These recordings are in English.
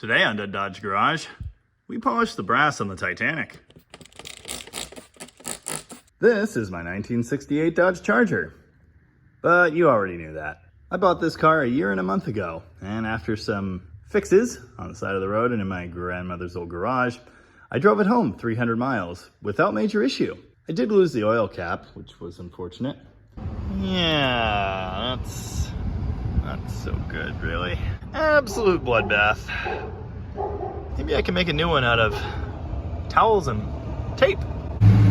Today on Dead Dodge Garage, we polished the brass on the Titanic. This is my 1968 Dodge Charger, but you already knew that. I bought this car a year and a month ago, and after some fixes on the side of the road and in my grandmother's old garage, I drove it home 300 miles without major issue. I did lose the oil cap, which was unfortunate. Yeah, that's not so good, really. Absolute bloodbath. Maybe I can make a new one out of towels and tape.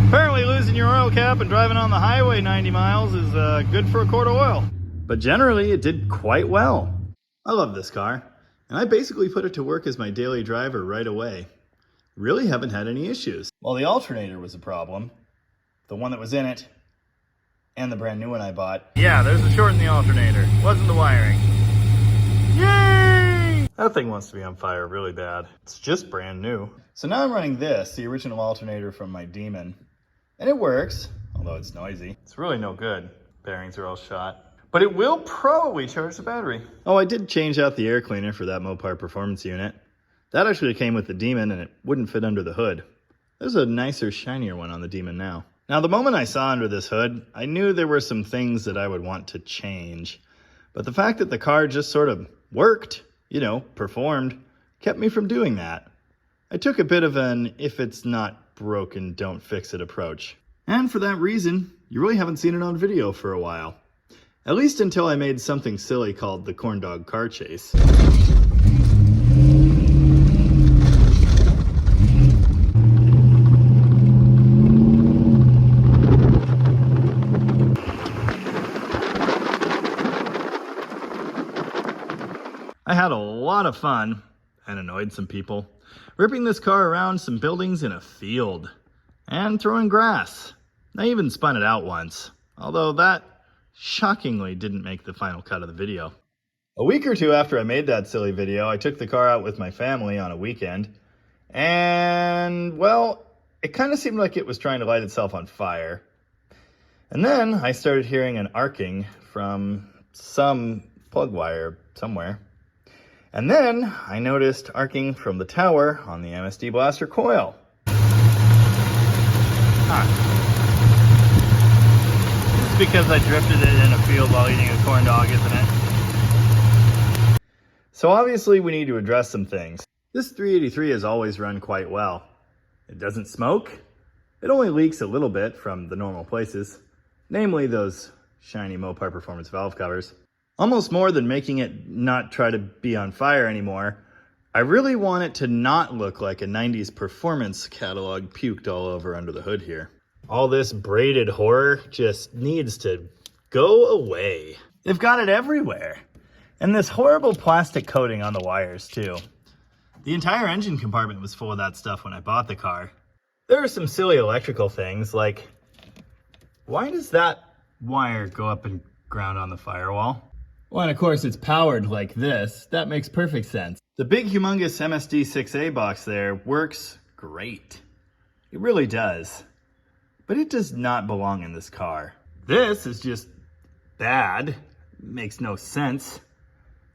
Apparently losing your oil cap and driving on the highway 90 miles is good for a quart of oil. But generally, it did quite well. I love this car, and I basically put it to work as my daily driver right away. Really haven't had any issues. Well, the alternator was a problem. The one that was in it, and the brand new one I bought. Yeah, there's a short in the alternator. Wasn't the wiring. Yay! That thing wants to be on fire really bad. It's just brand new. So now I'm running this, the original alternator from my Demon. And it works, although it's noisy. It's really no good. Bearings are all shot. But it will probably charge the battery. Oh, I did change out the air cleaner for that Mopar performance unit. That actually came with the Demon and it wouldn't fit under the hood. There's a nicer, shinier one on the Demon now. Now, the moment I saw under this hood, I knew there were some things that I would want to change. But the fact that the car just sort of worked, performed, kept me from doing that. I took a bit of an if it's not broken, don't fix it approach. And for that reason, you really haven't seen it on video for a while. At least until I made something silly called the corn dog car chase. I had a lot of fun, and annoyed some people, ripping this car around some buildings in a field, and throwing grass. I even spun it out once, although that shockingly didn't make the final cut of the video. A week or two after I made that silly video, I took the car out with my family on a weekend, and, well, it kind of seemed like it was trying to light itself on fire. And then I started hearing an arcing from some plug wire somewhere. And then I noticed arcing from the tower on the MSD blaster coil. It's because I drifted it in a field while eating a corn dog, isn't it? So obviously we need to address some things. This 383 has always run quite well. It doesn't smoke. It only leaks a little bit from the normal places, namely those shiny Mopar performance valve covers. Almost more than making it not try to be on fire anymore, I really want it to not look like a 90s performance catalog puked all over under the hood here. All this braided horror just needs to go away. They've got it everywhere. And this horrible plastic coating on the wires too. The entire engine compartment was full of that stuff when I bought the car. There are some silly electrical things like, why does that wire go up and ground on the firewall? Well, and of course it's powered like this. That makes perfect sense. The big humongous MSD 6A box there works great. It really does. But it does not belong in this car. This is just bad. Makes no sense.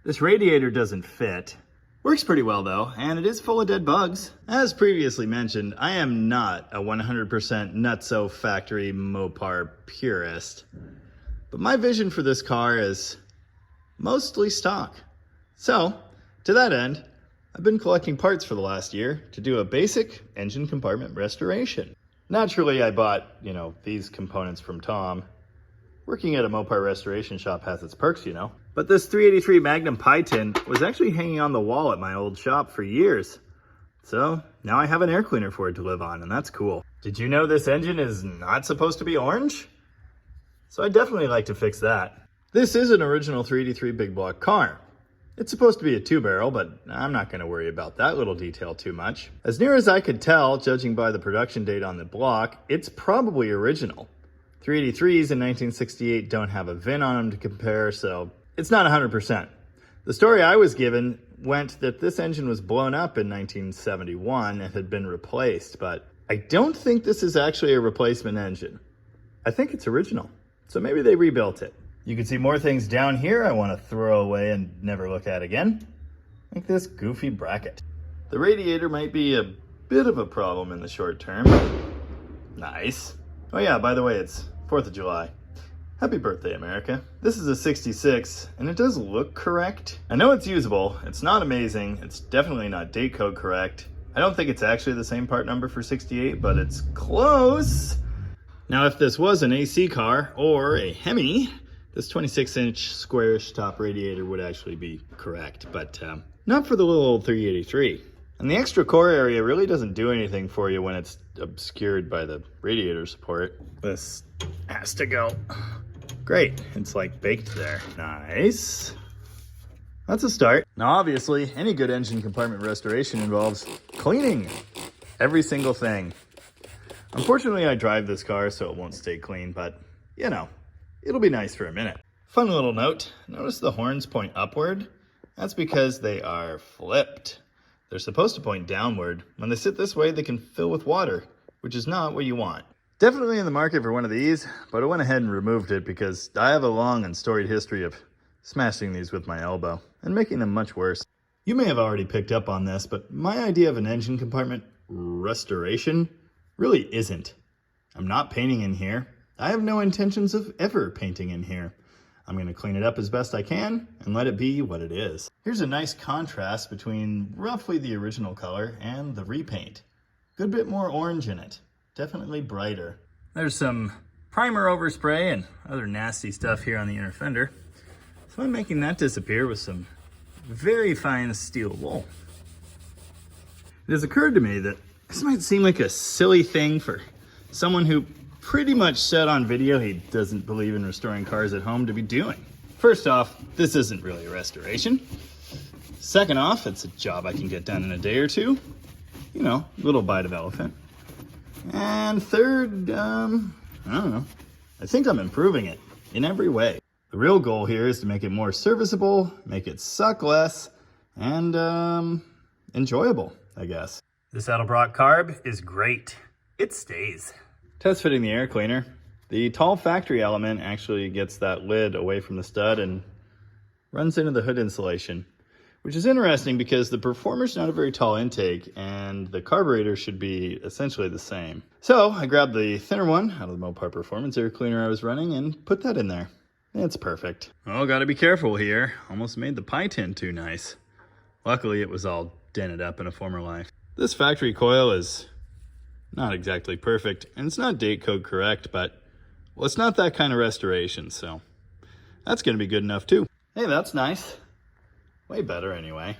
This radiator doesn't fit. Works pretty well though, and it is full of dead bugs. As previously mentioned, I am not a 100% nutso factory Mopar purist. But my vision for this car is mostly stock. So, to that end, I've been collecting parts for the last year to do a basic engine compartment restoration. Naturally, I bought, these components from Tom. Working at a Mopar restoration shop has its perks, But this 383 Magnum Pie tin was actually hanging on the wall at my old shop for years. So, now I have an air cleaner for it to live on, and that's cool. Did you know this engine is not supposed to be orange? So I'd definitely like to fix that. This is an original 383 big block car. It's supposed to be a 2-barrel, but I'm not going to worry about that little detail too much. As near as I could tell, judging by the production date on the block, it's probably original. 383s in 1968 don't have a VIN on them to compare, so it's not 100%. The story I was given went that this engine was blown up in 1971 and had been replaced, but I don't think this is actually a replacement engine. I think it's original, so maybe they rebuilt it. You can see more things down here I want to throw away and never look at again. like this goofy bracket. The radiator might be a bit of a problem in the short term. Nice. Oh yeah, by the way, it's 4th of July. Happy birthday, America. This is a 66, and it does look correct. I know it's usable. It's not amazing. It's definitely not date code correct. I don't think it's actually the same part number for 68, but it's close. Now, if this was an AC car or a Hemi, this 26-inch squarish top radiator would actually be correct, but not for the little old 383. And the extra core area really doesn't do anything for you when it's obscured by the radiator support. This has to go. Great, it's like baked there. Nice. That's a start. Now obviously, any good engine compartment restoration involves cleaning every single thing. Unfortunately, I drive this car so it won't stay clean, but you know, it'll be nice for a minute. Fun little note, notice the horns point upward? That's because they are flipped. They're supposed to point downward. When they sit this way, they can fill with water, which is not what you want. Definitely in the market for one of these, but I went ahead and removed it because I have a long and storied history of smashing these with my elbow and making them much worse. You may have already picked up on this, but my idea of an engine compartment restoration really isn't. I'm not painting in here. I have no intentions of ever painting in here. I'm going to clean it up as best I can and let it be what it is. Here's a nice contrast between roughly the original color and the repaint. Good bit more orange in it. Definitely brighter. There's some primer overspray and other nasty stuff here on the inner fender. So I'm making that disappear with some very fine steel wool. It has occurred to me that this might seem like a silly thing for someone who pretty much said on video he doesn't believe in restoring cars at home to be doing. First off, this isn't really a restoration. Second off, it's a job I can get done in a day or two. You know, little bite of elephant. And third, I don't know. I think I'm improving it in every way. The real goal here is to make it more serviceable, make it suck less, and enjoyable, I guess. This Edelbrock carb is great. It stays. Test fitting the air cleaner. The tall factory element actually gets that lid away from the stud and runs into the hood insulation, which is interesting because the Performer's not a very tall intake and the carburetor should be essentially the same. So I grabbed the thinner one out of the Mopar Performance air cleaner I was running and put that in there. It's perfect. Oh, gotta be careful here. Almost made the pie tin too nice. Luckily it was all dented up in a former life. This factory coil is not exactly perfect, and it's not date code correct, but well, it's not that kind of restoration, so that's gonna be good enough too. Hey, that's nice. Way better anyway.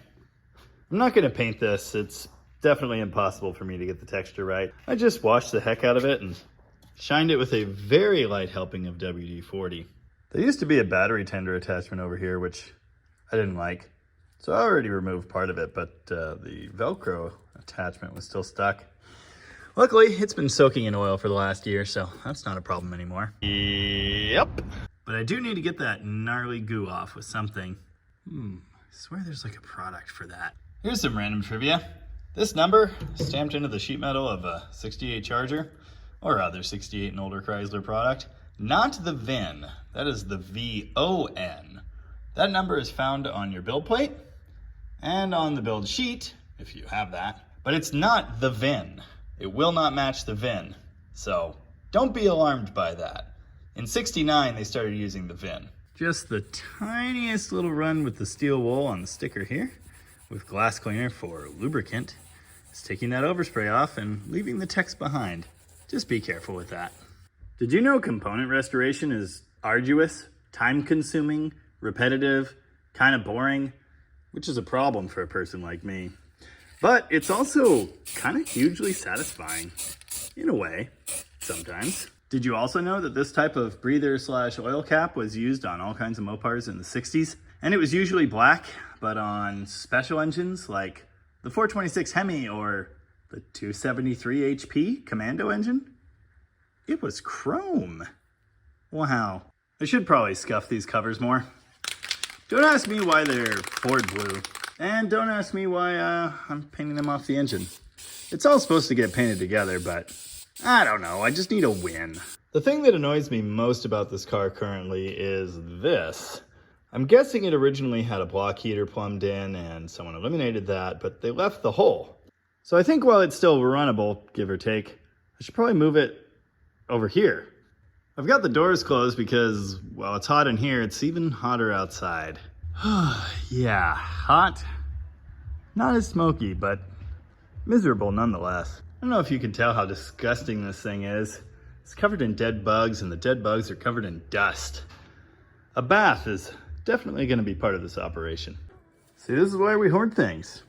I'm not gonna paint this. It's definitely impossible for me to get the texture right. I just washed the heck out of it and shined it with a very light helping of WD-40. There used to be a battery tender attachment over here, which I didn't like. So I already removed part of it, but the Velcro attachment was still stuck. Luckily, it's been soaking in oil for the last year, so that's not a problem anymore. Yep. But I do need to get that gnarly goo off with something. I swear there's like a product for that. Here's some random trivia. This number, stamped into the sheet metal of a 68 Charger, or other 68 and older Chrysler product, not the VIN, that is the VON. That number is found on your build plate and on the build sheet, if you have that, but it's not the VIN. It will not match the VIN, so don't be alarmed by that. In '69, they started using the VIN. Just the tiniest little run with the steel wool on the sticker here, with glass cleaner for lubricant. It's taking that overspray off and leaving the text behind. Just be careful with that. Did you know component restoration is arduous, time-consuming, repetitive, kind of boring, which is a problem for a person like me. But it's also kind of hugely satisfying, in a way, sometimes. Did you also know that this type of breather/oil cap was used on all kinds of Mopars in the 60s? And it was usually black, but on special engines like the 426 Hemi or the 273 HP Commando engine, it was chrome. Wow. I should probably scuff these covers more. Don't ask me why they're Ford blue. And don't ask me why I'm painting them off the engine. It's all supposed to get painted together, but I don't know, I just need a win. The thing that annoys me most about this car currently is this. I'm guessing it originally had a block heater plumbed in and someone eliminated that, but they left the hole. So I think while it's still runnable, give or take, I should probably move it over here. I've got the doors closed because, well, it's hot in here, it's even hotter outside. Yeah, hot. Not as smoky, but miserable nonetheless. I don't know if you can tell how disgusting this thing is. It's covered in dead bugs, and the dead bugs are covered in dust. A bath is definitely going to be part of this operation. See, this is why we hoard things.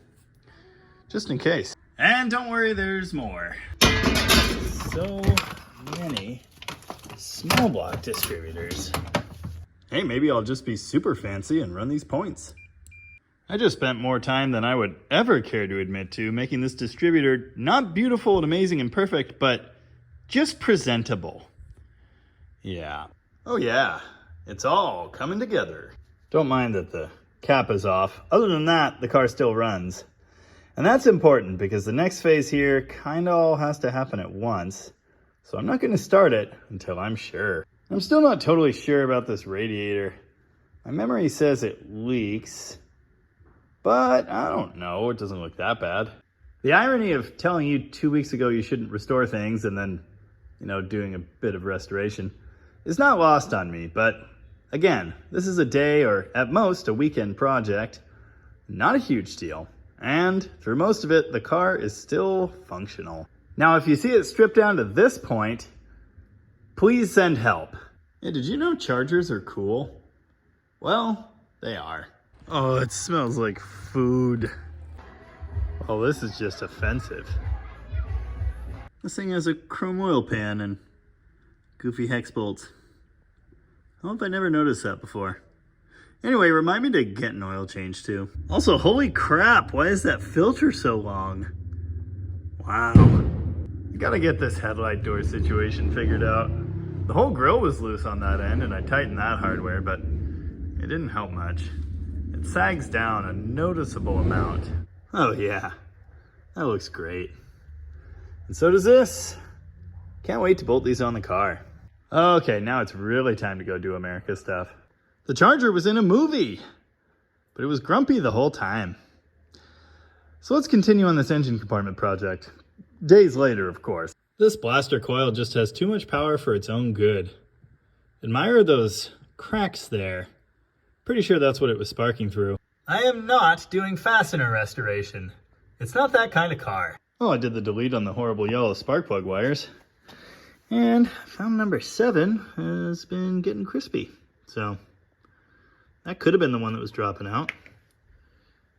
Just in case. And don't worry, there's more. So many small block distributors. Hey, maybe I'll just be super fancy and run these points. I just spent more time than I would ever care to admit to making this distributor not beautiful and amazing and perfect, but just presentable. Yeah. Oh yeah, it's all coming together. Don't mind that the cap is off. Other than that, the car still runs. And that's important because the next phase here kind of all has to happen at once. So I'm not going to start it until I'm sure. I'm still not totally sure about this radiator. My memory says it leaks, but I don't know. It doesn't look that bad. The irony of telling you 2 weeks ago you shouldn't restore things and then, doing a bit of restoration is not lost on me. But again, this is a day or at most a weekend project. Not a huge deal. And through most of it, the car is still functional. Now, if you see it stripped down to this point, please send help. Hey, did you know chargers are cool? Well, they are. Oh, it smells like food. Oh, this is just offensive. This thing has a chrome oil pan and goofy hex bolts. I hope I never noticed that before. Anyway, remind me to get an oil change too. Also, holy crap, why is that filter so long? Wow. I gotta get this headlight door situation figured out. The whole grill was loose on that end and I tightened that hardware, but it didn't help much. It sags down a noticeable amount. Oh yeah, that looks great. And so does this. Can't wait to bolt these on the car. Okay, now it's really time to go do America stuff. The Charger was in a movie, but it was grumpy the whole time. So let's continue on this engine compartment project. Days later, of course. This blaster coil just has too much power for its own good. Admire those cracks there. Pretty sure that's what it was sparking through. I am not doing fastener restoration. It's not that kind of car. Oh, I did the delete on the horrible yellow spark plug wires. And found number 7 has been getting crispy. So that could have been the one that was dropping out.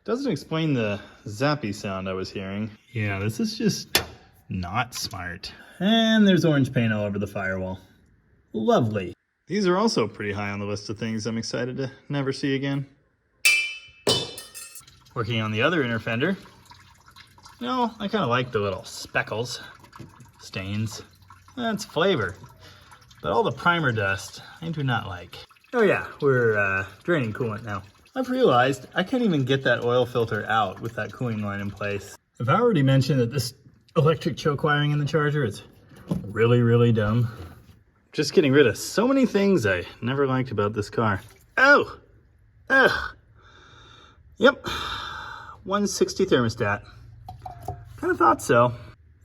Doesn't explain the zappy sound I was hearing. Yeah, this is just not smart. And there's orange paint all over the firewall. Lovely. These are also pretty high on the list of things I'm excited to never see again. Working on the other inner fender. I kind of like the little speckles, stains. That's flavor. But all the primer dust, I do not like. Oh yeah, we're draining coolant now. I've realized I can't even get that oil filter out with that cooling line in place. I've already mentioned that this electric choke wiring in the Charger is really, really dumb. Just getting rid of so many things I never liked about this car. Oh! Ugh! Yep. 160 thermostat. Kind of thought so.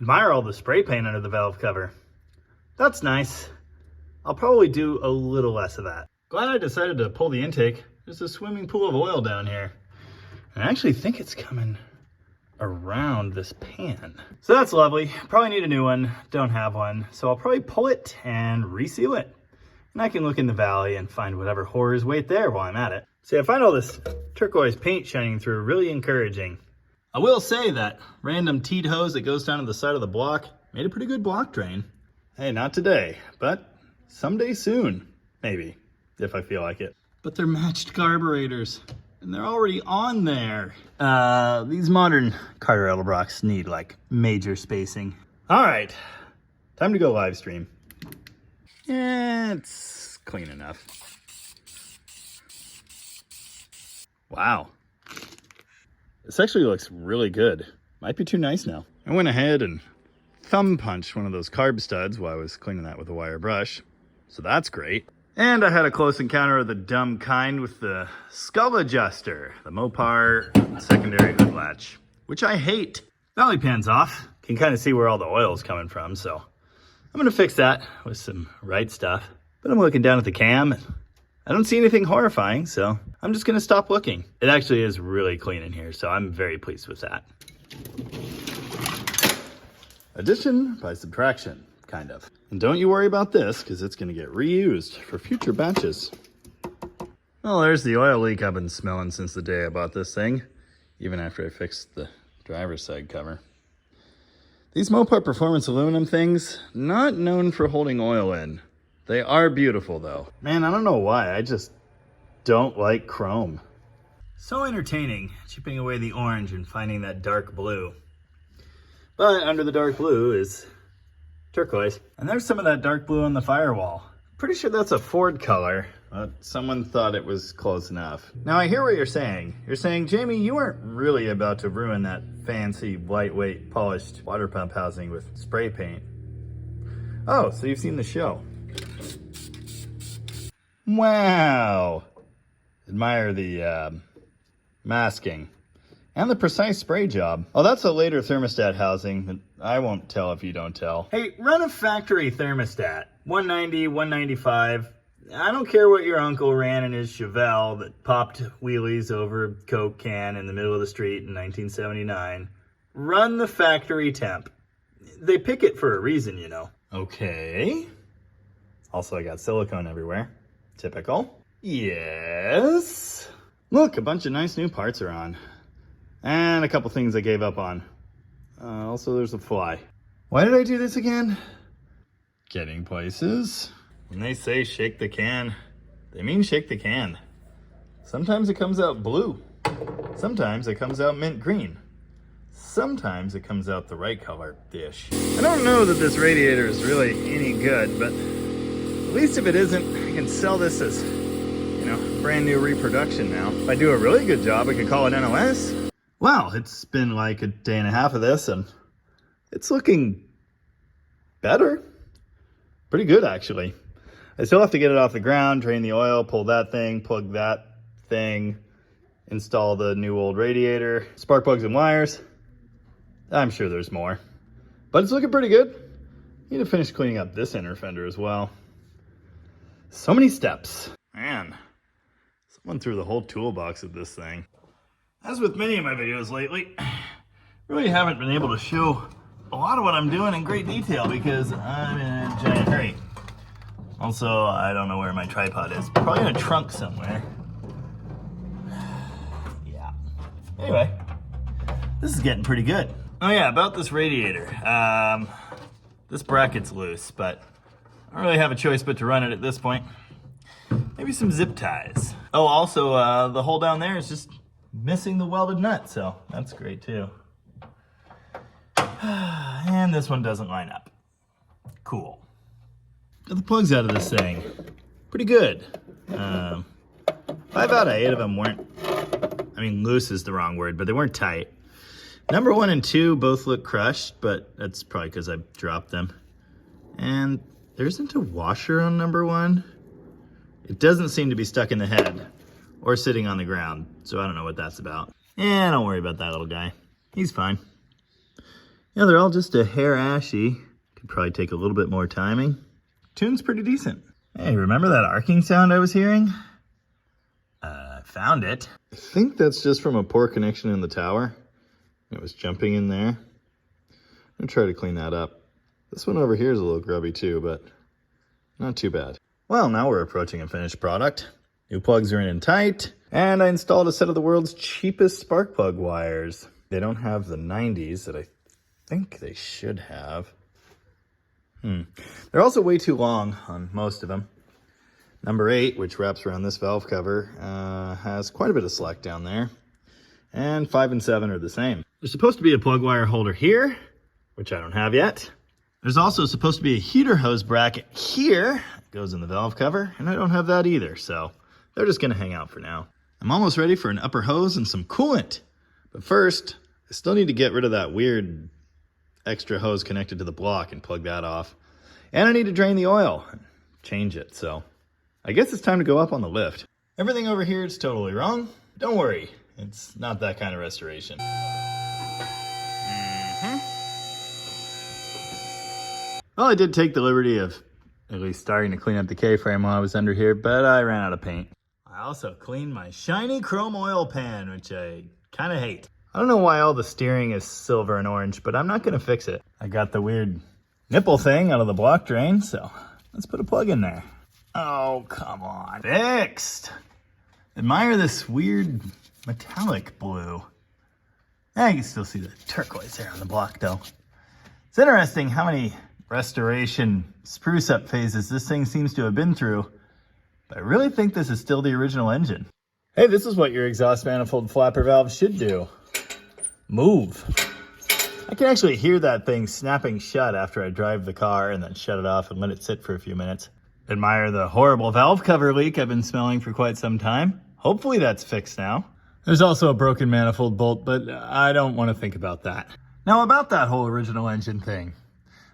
Admire all the spray paint under the valve cover. That's nice. I'll probably do a little less of that. Glad I decided to pull the intake. There's a swimming pool of oil down here. And I actually think it's coming around this pan. So that's lovely. Probably need a new one. Don't have one. So I'll probably pull it and reseal it. And I can look in the valley and find whatever horrors wait there while I'm at it. See, I find all this turquoise paint shining through really encouraging. I will say that random teat hose that goes down to the side of the block made a pretty good block drain. Hey, not today, but someday soon. Maybe, if I feel like it. But they're matched carburetors, and they're already on there. These modern Carter Edelbrocks need like major spacing. All right, time to go live stream. Yeah, it's clean enough. Wow. This actually looks really good. Might be too nice now. I went ahead and thumb punched one of those carb studs while I was cleaning that with a wire brush. So that's great. And I had a close encounter of the dumb kind with the skull adjuster, the Mopar secondary hood latch, which I hate. Valley pan's off. Can kind of see where all the oil is coming from, so I'm gonna fix that with some right stuff. But I'm looking down at the cam and I don't see anything horrifying, so I'm just gonna stop looking. It actually is really clean in here, so I'm very pleased with that. Addition by subtraction, kind of. And don't you worry about this, because it's gonna get reused for future batches. Well, there's the oil leak I've been smelling since the day I bought this thing, even after I fixed the driver's side cover. These Mopar Performance aluminum things, not known for holding oil in. They are beautiful though. Man, I don't know why, I just don't like chrome. So entertaining, chipping away the orange and finding that dark blue. But under the dark blue is turquoise. And there's some of that dark blue on the firewall. Pretty sure that's a Ford color, but someone thought it was close enough. Now I hear what you're saying. You're saying, Jamie, you aren't really about to ruin that fancy, lightweight, polished water pump housing with spray paint. Oh, so you've seen the show. Wow. Admire the masking and the precise spray job. Oh, that's a later thermostat housing, but I won't tell if you don't tell. Hey, run a factory thermostat. 190, 195. I don't care what your uncle ran in his Chevelle that popped wheelies over a Coke can in the middle of the street in 1979. Run the factory temp. They pick it for a reason, you know. Okay. Also, I got silicone everywhere. Typical. Yes. Look, a bunch of nice new parts are on. And a couple things I gave up on. Also, there's a fly. Why did I do this again? Getting places. When they say shake the can, they mean shake the can. Sometimes it comes out blue. Sometimes it comes out mint green. Sometimes it comes out the right color dish. I don't know that this radiator is really any good, but at least if it isn't, I can sell this as, you know, brand new reproduction now. If I do a really good job, I could call it NOS. Wow, it's been like a day and a half of this and it's looking better. Pretty good, actually. I still have to get it off the ground, drain the oil, pull that thing, plug that thing, install the new old radiator, spark plugs and wires. I'm sure there's more, but it's looking pretty good. Need to finish cleaning up this inner fender as well. So many steps. Man, someone threw the whole toolbox at this thing. As with many of my videos lately, really haven't been able to show a lot of what I'm doing in great detail because I'm in a giant hurry. Also, I don't know where my tripod is. Probably in a trunk somewhere. Yeah. Anyway, this is getting pretty good. Oh yeah, about this radiator. This bracket's loose, but I don't really have a choice but to run it at this point. Maybe some zip ties. Oh, also, the hole down there is just missing the welded nut, so that's great too. And this one doesn't line up. Cool. Got the plugs out of this thing. Pretty good. 5 out of 8 of them weren't, I mean, loose is the wrong word, but they weren't tight. Number 1 and 2 both look crushed, but that's probably because I dropped them. And there isn't a washer on number 1. It doesn't seem to be stuck in the head or sitting on the ground, so I don't know what that's about. Yeah, don't worry about that little guy. He's fine. Yeah, they're all just a hair ashy. Could probably take a little bit more timing. Tune's pretty decent. Hey, remember that arcing sound I was hearing? I found it. I think that's just from a poor connection in the tower. It was jumping in there. I'm gonna try to clean that up. This one over here is a little grubby too, but not too bad. Well, now we're approaching a finished product. New plugs are in tight, and I installed a set of the world's cheapest spark plug wires. They don't have the 90s that I think they should have. They're also way too long on most of them. Number 8, which wraps around this valve cover, has quite a bit of slack down there. And 5 and 7 are the same. There's supposed to be a plug wire holder here, which I don't have yet. There's also supposed to be a heater hose bracket here. It goes in the valve cover, and I don't have that either, so they're just gonna hang out for now. I'm almost ready for an upper hose and some coolant. But first, I still need to get rid of that weird extra hose connected to the block and plug that off. And I need to drain the oil and change it, so I guess it's time to go up on the lift. Everything over here is totally wrong. Don't worry, it's not that kind of restoration. Well, I did take the liberty of at least starting to clean up the K-frame while I was under here, but I ran out of paint. I also cleaned my shiny chrome oil pan, which I kind of hate. I don't know why all the steering is silver and orange, but I'm not going to fix it. I got the weird nipple thing out of the block drain, so let's put a plug in there. Oh, come on. Fixed! Admire this weird metallic blue. I can still see the turquoise there on the block, though. It's interesting how many restoration spruce up phases this thing seems to have been through, but I really think this is still the original engine. Hey, this is what your exhaust manifold flapper valve should do. Move. I can actually hear that thing snapping shut after I drive the car and then shut it off and let it sit for a few minutes. Admire the horrible valve cover leak I've been smelling for quite some time. Hopefully that's fixed now. There's also a broken manifold bolt, but I don't want to think about that. Now about that whole original engine thing.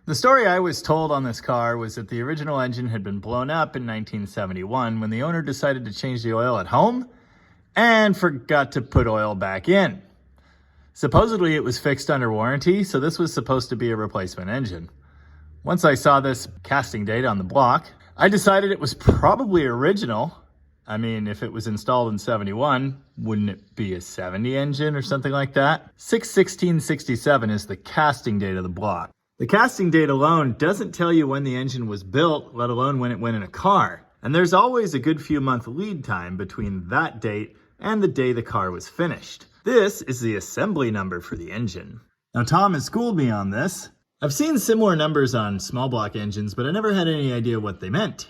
The story I was told on this car was that the original engine had been blown up in 1971 when the owner decided to change the oil at home and forgot to put oil back in. Supposedly it was fixed under warranty, so this was supposed to be a replacement engine. Once I saw this casting date on the block, I decided it was probably original. I mean, if it was installed in 71, wouldn't it be a 70 engine or something like that? 6/16/67 is the casting date of the block. The casting date alone doesn't tell you when the engine was built, let alone when it went in a car. And there's always a good few month lead time between that date and the day the car was finished. This is the assembly number for the engine. Now, Tom has schooled me on this. I've seen similar numbers on small block engines, but I never had any idea what they meant.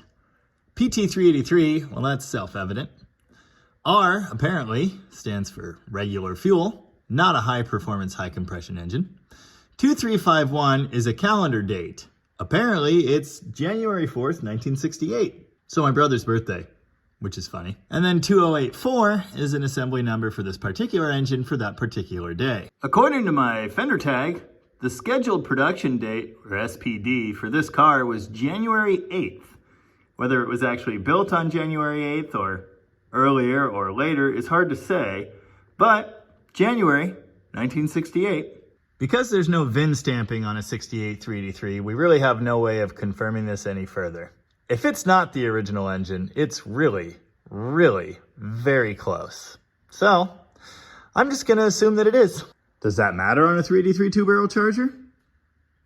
PT383, well, that's self-evident. R, apparently, stands for regular fuel, not a high-performance, high-compression engine. 2351 is a calendar date. Apparently, it's January 4th, 1968. So my brother's birthday, which is funny. And then 2084 is an assembly number for this particular engine for that particular day. According to my fender tag, the scheduled production date, or SPD, for this car was January 8th. Whether it was actually built on January 8th or earlier or later is hard to say, but January 1968. Because there's no VIN stamping on a 68 383, we really have no way of confirming this any further. If it's not the original engine, it's really, really very close. So, I'm just gonna assume that it is. Does that matter on a 383 two-barrel Charger?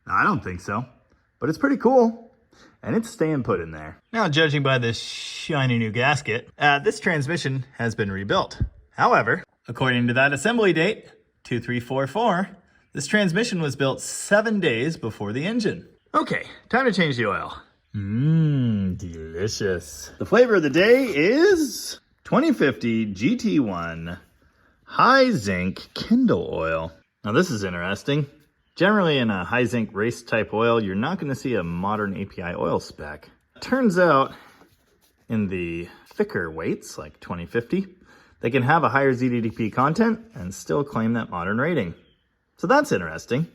No, I don't think so, but it's pretty cool. And it's staying put in there. Now, judging by this shiny new gasket, this transmission has been rebuilt. However, according to that assembly date, 2344, this transmission was built 7 days before the engine. Okay, time to change the oil. Delicious. The flavor of the day is 2050 GT1 High Zinc Kindle Oil. Now this is interesting. Generally in a high zinc race type oil, you're not going to see a modern API oil spec. Turns out in the thicker weights, like 2050, they can have a higher ZDDP content and still claim that modern rating. So that's interesting.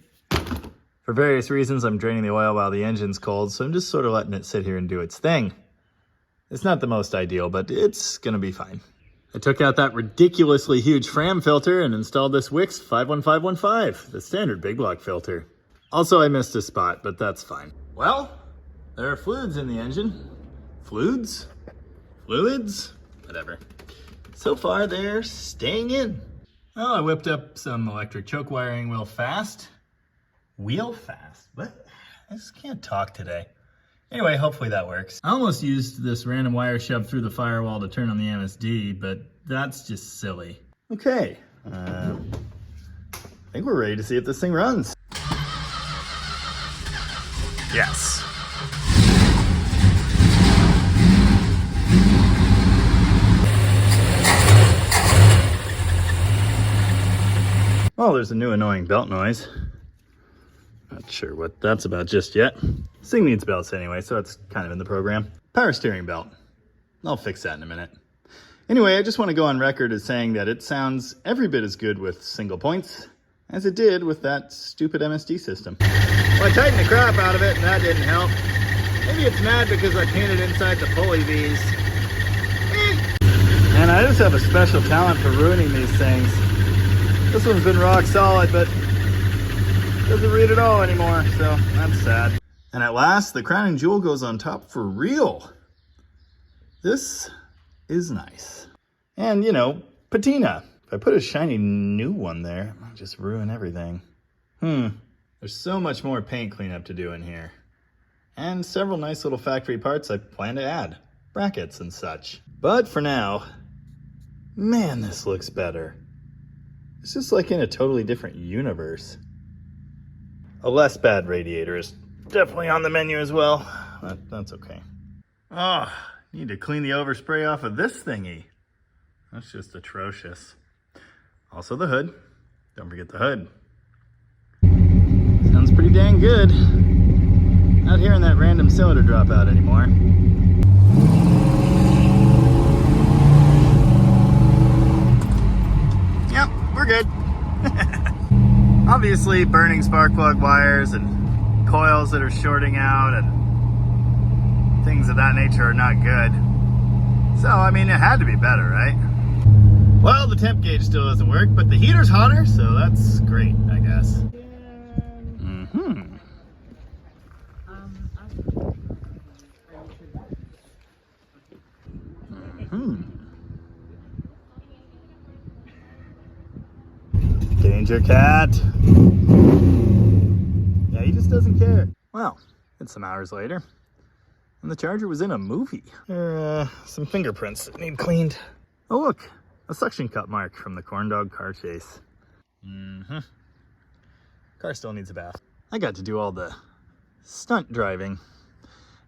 For various reasons, I'm draining the oil while the engine's cold, so I'm just sort of letting it sit here and do its thing. It's not the most ideal, but it's going to be fine. I took out that ridiculously huge Fram filter and installed this Wix 51515, the standard big block filter. Also, I missed a spot, but that's fine. Well, there are fluids in the engine. Fluids? Fluids? Whatever. So far, they're staying in. Well, I whipped up some electric choke wiring real fast. Wheel fast? What? I just can't talk today. Anyway, hopefully that works. I almost used this random wire shoved through the firewall to turn on the MSD, but that's just silly. Okay, I think we're ready to see if this thing runs. Yes. Well, there's a new annoying belt noise. Not sure what that's about just yet. This thing needs belts anyway, so it's kind of in the program. Power steering belt. I'll fix that in a minute. Anyway, I just want to go on record as saying that it sounds every bit as good with single points as it did with that stupid MSD system. Well, I tightened the crap out of it and that didn't help. Maybe it's mad because I painted inside the pulley V's. And I just have a special talent for ruining these things. This one's been rock solid, but doesn't read at all anymore, so that's sad. And at last, the crowning jewel goes on top for real. This is nice. And, you know, patina. If I put a shiny new one there, I'll just ruin everything. There's so much more paint cleanup to do in here. And several nice little factory parts I plan to add. Brackets and such. But for now, man, this looks better. It's just like in a totally different universe. A less bad radiator is definitely on the menu as well. That's okay. Oh, need to clean the overspray off of this thingy. That's just atrocious. Also the hood. Don't forget the hood. Sounds pretty dang good. Not hearing that random cylinder drop out anymore. Yep, we're good. Obviously, burning spark plug wires and coils that are shorting out and things of that nature are not good. So, I mean, it had to be better, right? Well, the temp gauge still doesn't work, but the heater's hotter, so that's great, I guess. Danger cat. Yeah, he just doesn't care. Well, it's some hours later, and the charger was in a movie. There are some fingerprints that need cleaned. Oh look, a suction cup mark from the corn dog car chase. Car still needs a bath. I got to do all the stunt driving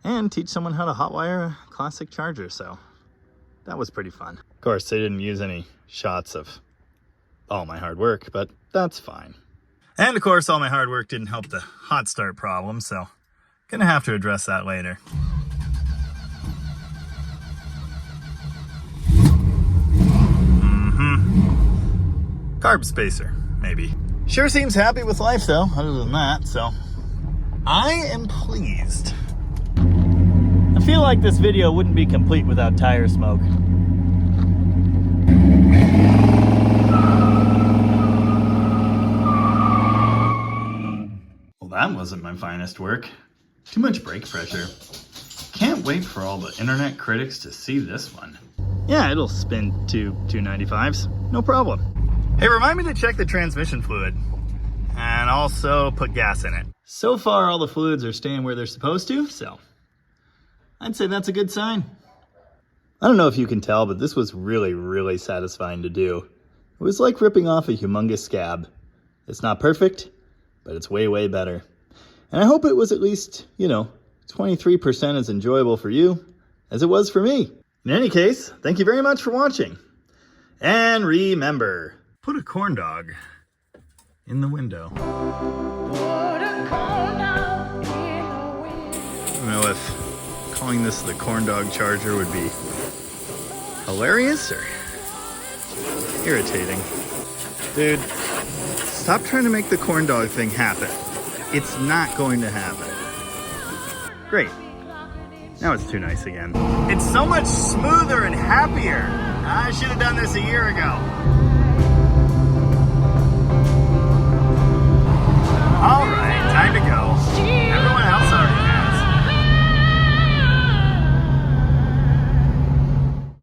and teach someone how to hotwire a classic charger, so that was pretty fun. Of course, they didn't use any shots of all my hard work, but that's fine. And of course, all my hard work didn't help the hot start problem, so gonna have to address that later. Carb spacer, maybe. Sure seems happy with life though, other than that, so I am pleased. I feel like this video wouldn't be complete without tire smoke. Well, that wasn't my finest work. Too much brake pressure. Can't wait for all the internet critics to see this one. Yeah, it'll spin to 295s, no problem. Hey, remind me to check the transmission fluid and also put gas in it. So far, all the fluids are staying where they're supposed to, so I'd say that's a good sign. I don't know if you can tell, but this was really, really satisfying to do. It was like ripping off a humongous scab. It's not perfect, but it's way, way better. And I hope it was at least, 23% as enjoyable for you as it was for me. In any case, thank you very much for watching. And remember, put a corn dog in the window. I don't know if calling this the corn dog charger would be hilarious or irritating. Dude, stop trying to make the corn dog thing happen. It's not going to happen. Great. Now it's too nice again. It's so much smoother and happier. I should have done this a year ago. All right, time to go.